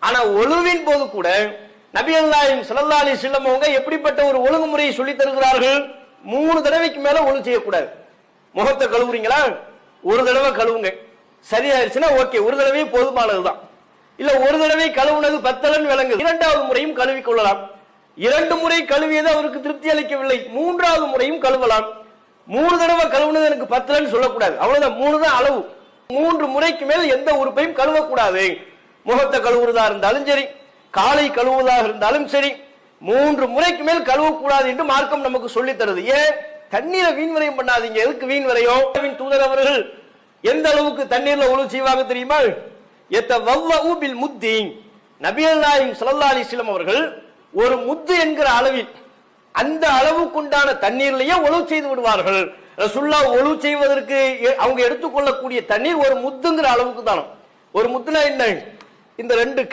ஆனா ஒழுவின் போது கூட நபிகள் நாயகம் ஸல்லல்லாஹு அலைஹி வஸல்லம் அவங்க எப்படிப்பட்ட ஒரு ஒழுங்குமுறையை சொல்லி தருகிறார்கள்? 3 தடவைக்கு மேல ஒழு செய்யக்கூடாது. முகத்தை கழுவுறீங்களா, ஒரு தடவை கழுவுங்க, சரியாயிருச்சுன்னா ஓகே, ஒரு தடவை போதுமானதுதான். இல்ல ஒரு தடவை கழுவுனது பத்தலன் விளங்குது, 2வது முறையும் கழுவி கொள்ளலாம். 2 முறை கழுவியது அவருக்கு திருப்தி அளிக்கவில்லை, 3வது முறையும் கழுவலாம். 3 தடவை கழுவுனது எனக்கு பத்தலன்னு சொல்லக்கூடாது, அவ்வளவுதான், 3 தான் அளவு. 3 முறைக்கு மேல் எந்த உறுப்பையும் கழுவக்கூடாது. முகத்தை கழுவுறதா இருந்தாலும் சரி, காலை கழுவுவதாக இருந்தாலும் சரி, 3 முறைக்கு மேல் கழுவக்கூடாது என்று மார்க்கம் நமக்கு சொல்லி தருது. ஏன்? தண்ணீரை வீண் விரயம் பண்ணாதீங்க. எதுக்கு வீண் விரயம்? தூதர் அவர்கள் எந்த அளவுக்கு தண்ணீர்ல ஒழு செய்வாங்க தெரியுமா? யதவல்லு பில் முத்தி, நபிகள் நாயகம் ஸல்லல்லாஹு அலைஹி வஸல்லம் அவர்கள் ஒரு முத்து என்கிற அளவில் அந்த அளவுக்குண்டான தண்ணீர்லயே ஒழு செய்து விடுவார்கள். ரசூலுல்லாஹ் ஒழு செய்வதற்கு அவங்க எடுத்துக்கொள்ளக்கூடிய தண்ணீர் ஒரு முத்துங்கிற அளவுக்கு தானே. ஒரு முத்துனா என்ன? இந்த 2